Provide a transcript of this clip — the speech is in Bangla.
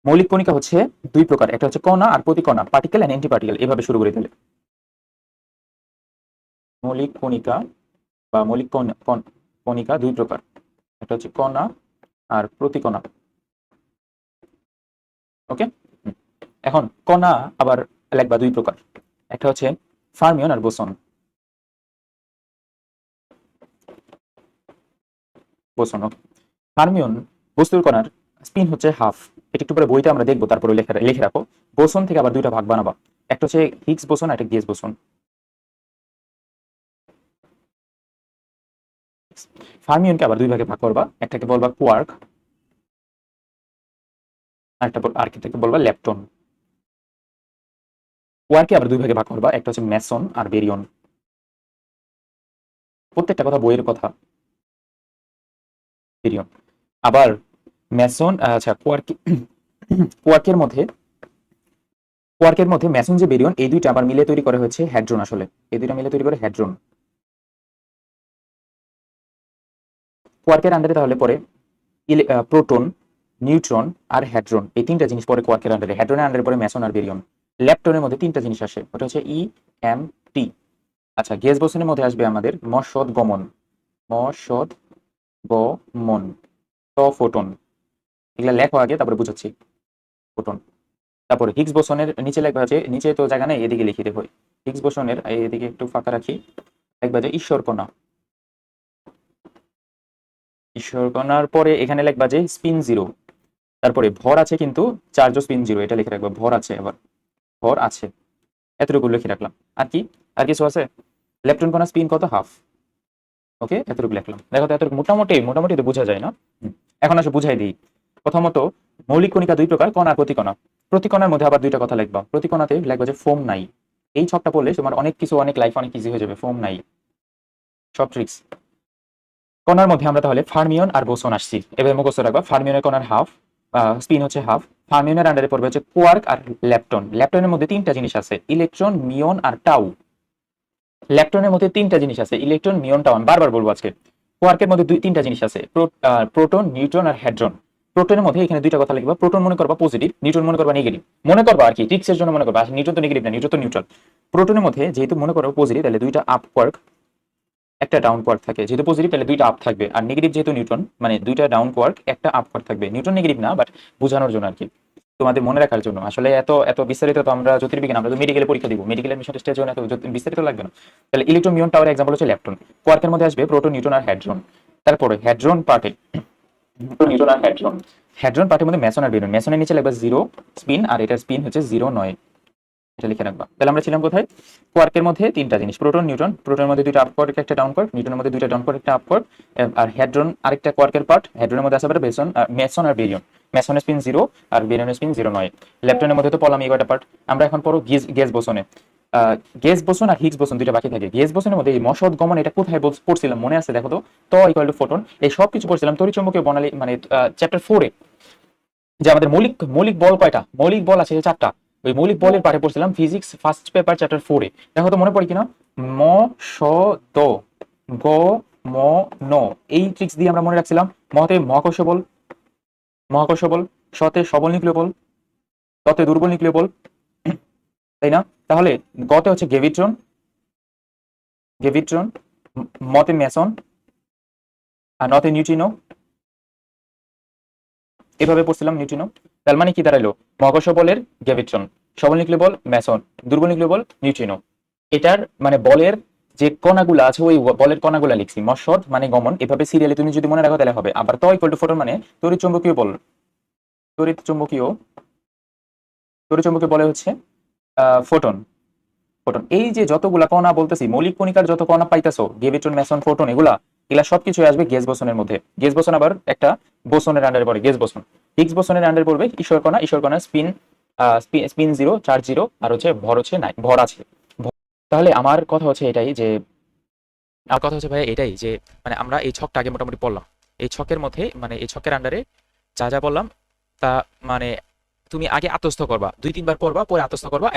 মৌলিক কণিকা হচ্ছে দুই প্রকার, একটা হচ্ছে কণা আর প্রতিকণা, পার্টিকেল এন্ড অ্যান্টি পার্টিকেল। এভাবে শুরু করি তাহলে। মৌলিক কণিকা বা মৌলিক কণিকা দুই প্রকার, একটা হচ্ছে কণা আর প্রতিকণা। ওকে। এখন কণা আবার লিখবা দুই প্রকার, একটা হচ্ছে ফার্মিয়ন আর বোসন। বোসন, ওকে। ফার্মিয়ন বস্তুর কণার স্পিন হচ্ছে হাফ। এটা একটু পরে বইতে আমরা দেখবো, তারপরে লিখে রাখো। বোসন থেকে আবার দুইটা ভাগ বানাবা, একটা হচ্ছে হিগস বোসন আর একটা গেজ বোসন। ফার্মিয়নকে আবার দুই ভাগে ভাগ করবা, একটাকে বলবা কোয়ার্ক আরেকটাকে বলবা ল্যাপটন। কোয়ার্ককে আবার দুই ভাগে ভাগ করবা, একটা হচ্ছে মেসন আর বেরিয়ন। প্রত্যেকটা কথা বইয়ের কথা। বেরিয়ন আবার মেসন, আচ্ছা কোয়ার্কের মধ্যে মেসন যে বেরিয়ন, এই দুইটা আবার মিলে তৈরি করে হচ্ছে হ্যাড্রন। আসলে এই দুইটা মিলে তৈরি করে হ্যাড্রন। কোয়ার্কের আন্ডারে তাহলে পরে প্রোটন, নিউট্রন আর হ্যাড্রন, এই তিনটা জিনিস পরে কোয়ার্কের আন্ডারে। হ্যাড্রনের আন্ডারে পরে মেসন আর বেরিয়ন। ল্যাপটনের মধ্যে তিনটা জিনিস আসে, ওটা হচ্ছে ই এম টি। আচ্ছা, গ্যাস বোসনের মধ্যে আসবে আমাদের মসদ গমন, মসদ গমন, ফোটন। এগুলা লেখো আগে, তারপরে বুঝাচ্ছি। ফোটন। তারপরে হিগস বোসনের নিচে লেখা আছে, নিচে তো জায়গা নেই, এদিকে লিখে দেবো। হিগস বোসনের এদিকে একটু ফাঁকা রাখি, লিখবা যে ঈশ্বর কণা। ঈশ্বর কণার পরে এখানে লিখবা যে স্পিন জিরো। তারপরে ভর আছে কিন্তু চার্জ স্পিন জিরো, এটা লিখে রাখবা। ভর আছে, আবার ভর আছে, এতটুকু লিখে রাখলাম। আর কি, আর কিছু আছে? লেপটন কণা স্পিন কত? হাফ। ওকে, এতটুকু লিখলাম। দেখো তো এতটুকু মোটামুটি মোটামুটি তো বোঝা যায় না? এখন আসলে বুঝাই দিই। প্রথমত, মৌলিক কণিকা দুই প্রকার, কণা আর প্রতিকণা। প্রতিকণার মধ্যে আবার দুইটা কথা লিখবা। প্রতিকণাতে লিখবা যে ফোম নাই। এই ছকটা পড়লে তোমার অনেক কিছু, অনেক লাইফ অনেক ইজি হয়ে যাবে। ফোম নাই, সব ট্রিক্স। কণার মধ্যে আমরা তাহলে ফার্মিয়ন আর বোসন আসছি, এবার মুখস্থ রাখবা। ফার্মিয়নের কণার হাফ, স্পিন হচ্ছে হাফ। ফার্মিয়নের আন্ডারে পড়বে হচ্ছে কোয়ার্ক আর ল্যাপটন। ল্যাপটনের মধ্যে তিনটা জিনিস আছে, ইলেকট্রন, মিয়ন আর টাউ। ল্যাপটনের মধ্যে তিনটা জিনিস আছে, ইলেকট্রন, মিয়ন, টাউ। বারবার বলবো আজকে। কোয়ার্কের মধ্যে তিনটা জিনিস আছে, প্রোটন, নিউট্রন আর হ্যাড্রন। প্রোটনের মধ্যে এখানে দুইটা কথা লিখবা। প্রোটন মনে করবা পজিটিভ, নিউট্রন মনে করবা নেগেটিভ। মনে করবা আর কি, ট্রিক্সের জন্য মনে করবা। নিউট্রন তো নেগেটিভ না, নিউট্রন তো নিউট্রাল। প্রোটনের মধ্যে যেহেতু মনে করো পজিটিভ, তাহলে দুইটা আপ কোয়ার্ক একটা ডাউন কোয়ার্ক থাকে। যেহেতু পজিটিভ তাহলে দুইটা আপ থাকবে, আর নেগেটিভ যেহেতু নিউট্রন, মানে দুইটা ডাউন কোয়ার্ক একটা আপ কোয়ার্ক থাকবে। নিউট্রন নেগেটিভ না, বাট বোঝানোর জন্য আর কি, তোমাদের মনে রাখার জন্য। আসলে এত এত বিস্তারিত তো আমরা জ্যোতির্বিজ্ঞান, আমরা তো মেডিকেলে পরীক্ষা দিব, মেডিকেল এডমিশন টেস্টের জন্য এত বিস্তারিত লাগবে না। তাহলে ইলেকট্রন, মিউন, টাওয়ার এক্সাম্পল হচ্ছে ল্যাপটন। কোয়ার্কের মধ্যে আসবে প্রোটন, নিউট্রন আর হ্যাড্রন। তারপরে হ্যাড্রন পার্টে, নিউট্রন আর হ্যাড্রন। হ্যাড্রন পার্টের মধ্যে মেসন আর বেরন। মেসনের নিচে লাগবে জিরো স্পিন, আর এটার স্পিন হচ্ছে 0 নয়। এটা লিখে রাখবা। তাহলে আমরা ছিলাম কোথায়? কোয়ার্কের মধ্যে তিনটা জিনিস, প্রোটন, নিউট্রন। প্রোটনের মধ্যে দুইটা আপ কোয়ার্ক একটা ডাউন কোয়ার্ক, নিউট্রনের মধ্যে দুইটা ডাউন কোয়ার্ক একটা আপ কোয়ার্ক। আর হ্যাড্রন আরেকটা কোয়ার্কের পার্ট। হ্যাড্রনের মধ্যে আসবে মেসন আর বেরিয়ন। মেসনের স্পিন 0 আর বেরিয়নের স্পিন 0 নয়। ল্যাপটনের মধ্যে তো পড়লাম এই কয়টা পার্ট। আমরা এখন পড়ো গ্যাস বোসনে। গ্যাস বোসন আর হিগস বোসন দুইটা বাকি থাকে। গ্যাস বোসনের মধ্যে এই মসদ গমন, এটা কোথায় পড়ছিলাম মনে আছে? দেখো তো ইকুয়াল টু ফোটন, এই সব কিছু পড়ছিলাম তড়িৎচুম্বকীয় বর্ণালী, মানে চ্যাপ্টার 4-এ। যে আমাদের মৌলিক মৌলিক বল কয়টা, মৌলিক বল আছে 4টা। ওই মৌলিক বলের পাঠে পড়ছিলাম ফিজিক্স ফার্স্ট পেপার চ্যাপ্টার 4-এ। দেখো তো মনে পড়ে কিনা? ম স দ গ ম ন, এই ট্রিক্স দিয়ে আমরা মনে রাখছিলাম। মতে মহাকর্ষ বল, মহাকর্ষ বল। সতে সবল নিউক্লিয় বল, ততে দুর্বল নিউক্লিয় বল, তাই না? তাহলে গতে হচ্ছে গ্রেভিট্রন, গ্রেভিট্রন। মতে মেসন, আর নতে নিউট্রিনো। এভাবে পড়ছিলাম নিউট্রিনো। তার মানে কি দাঁড়াইলো? মহাকর্ষ বলের গ্রেভিট্রন, সবল নিউক্লিয় বল মেসন, দুর্বল নিউক্লিয় বল নিউট্রিনো। এটার মানে বলের যে কণাগুলো আছে, ওই বলের কণাগুলো লিখছি। মসদ মানে গমন, এভাবে সিরিয়ালি তুমি যদি মনে রাখো তাহলে হবে। আবার ত ইকুয়াল টু ফোটন মানে তড়িৎ চুম্বকীয় বল। তড়িৎ চুম্বকীয়, তড়িৎ চুম্বকীয় বলে হচ্ছে ফোটন। ফোটন, এই যে যতগুলা কণা বলতেছি, মৌলিক কণিকার যত কণা পাইতেছো, গ্রেভিট্রন, মেসন, ফোটন, এগুলা এগুলা সবকিছু আসবে গ্যাস বোসনের মধ্যে। গ্যাস বোসন আবার একটা বোসনের আন্ডারে পড়ে, গ্যাস বোসন। হিগস বোসনের আন্ডারে পড়বে ঈশ্বর কণা। ঈশ্বর কণার স্পিন স্পিন 0, চার্জ 0, আর হচ্ছে ভর হচ্ছে নাই, ভর আছে। তাহলে আমার কথা হচ্ছে এটাই যে, আমার কথা হচ্ছে ভাই এটাই যে, মানে আমরা এই ছকটা আগে মোটামুটি পড়লাম। এই ছকের মধ্যে মানে এই ছকের আন্ডারে যা যা বললাম তা মানে তুমি আগে আত্মস্থ করবা, 2-3 বার পড়বা, পরে আত্মস্থ করবা।